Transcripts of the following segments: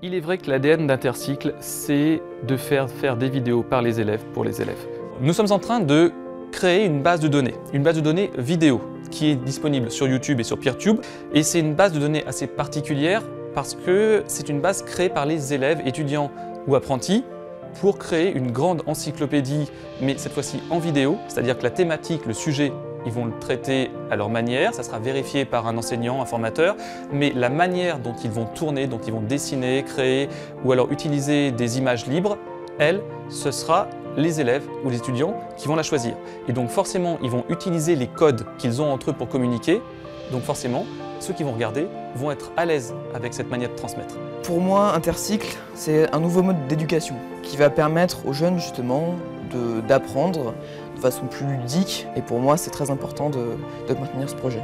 Il est vrai que l'ADN d'Intercycle, c'est de faire des vidéos par les élèves pour les élèves. Nous sommes en train de créer une base de données vidéo qui est disponible sur YouTube et sur Peertube. Et c'est une base de données assez particulière parce que c'est une base créée par les élèves, étudiants ou apprentis pour créer une grande encyclopédie, mais cette fois-ci en vidéo, c'est-à-dire que la thématique, le sujet, ils vont le traiter à leur manière, ça sera vérifié par un enseignant, un formateur, mais la manière dont ils vont tourner, dont ils vont dessiner, créer ou alors utiliser des images libres, elle, ce sera les élèves ou les étudiants qui vont la choisir. Et donc forcément, ils vont utiliser les codes qu'ils ont entre eux pour communiquer, donc forcément, ceux qui vont regarder vont être à l'aise avec cette manière de transmettre. Pour moi, Intercycle, c'est un nouveau mode d'éducation qui va permettre aux jeunes justement d'apprendre de façon plus ludique. Et pour moi, c'est très important de maintenir ce projet.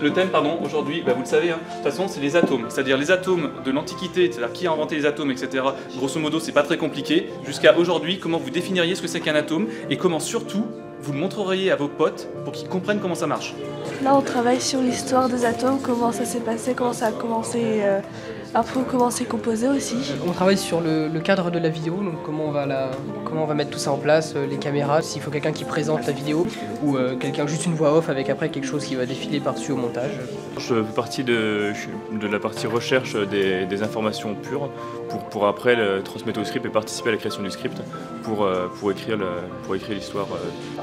Le thème, aujourd'hui, vous le savez, de toute façon, c'est les atomes. C'est-à-dire les atomes de l'Antiquité, c'est-à-dire qui a inventé les atomes, etc. Grosso modo, c'est pas très compliqué. Jusqu'à aujourd'hui, comment vous définiriez ce que c'est qu'un atome et comment surtout vous le montreriez à vos potes pour qu'ils comprennent comment ça marche. Là, on travaille sur l'histoire des atomes, comment ça s'est passé, comment ça a commencé, un peu comment c'est composé aussi. On travaille sur le cadre de la vidéo, donc comment on va mettre tout ça en place, les caméras, s'il faut quelqu'un qui présente la vidéo ou quelqu'un juste une voix off avec après quelque chose qui va défiler par-dessus au montage. Je fais partie de la partie recherche des informations pures pour après le transmettre au script et participer à la création du script pour écrire l'histoire.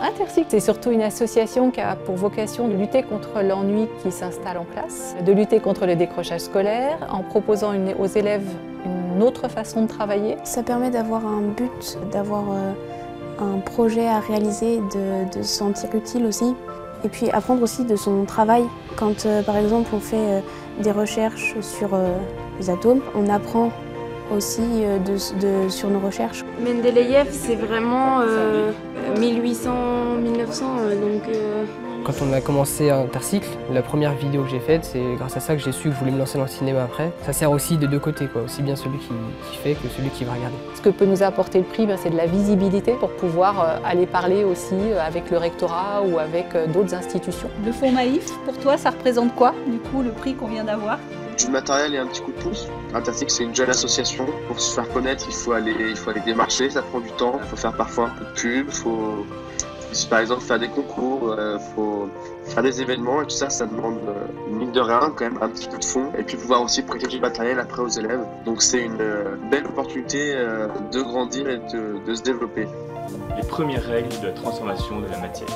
Intercycle, c'est surtout une association qui a pour vocation de lutter contre l'ennui qui s'installe en classe, de lutter contre le décrochage scolaire en proposant aux élèves une autre façon de travailler. Ça permet d'avoir un but, d'avoir un projet à réaliser, de se sentir utile aussi. Et puis apprendre aussi de son travail. Quand par exemple on fait des recherches sur les atomes, on apprend aussi sur nos recherches. Mendeleïev, c'est vraiment 1800-1900, donc... Quand on a commencé Intercycle, la première vidéo que j'ai faite, c'est grâce à ça que j'ai su que je voulais me lancer dans le cinéma après. Ça sert aussi des deux côtés, aussi bien celui qui fait que celui qui va regarder. Ce que peut nous apporter le prix, c'est de la visibilité pour pouvoir aller parler aussi avec le rectorat ou avec d'autres institutions. Le fonds Maïf, pour toi, ça représente quoi, du coup, le prix qu'on vient d'avoir? Du matériel et un petit coup de pouce. Intercycle, c'est une jeune association. Pour se faire connaître, il faut aller démarcher, ça prend du temps. Il faut faire parfois un peu de pub, par exemple faire des concours, faut faire des événements et tout ça, ça demande mine de rien quand même un petit peu de fonds et puis pouvoir aussi prêter du matériel après aux élèves. Donc c'est une belle opportunité de grandir et de se développer. Les premières règles de la transformation de la matière.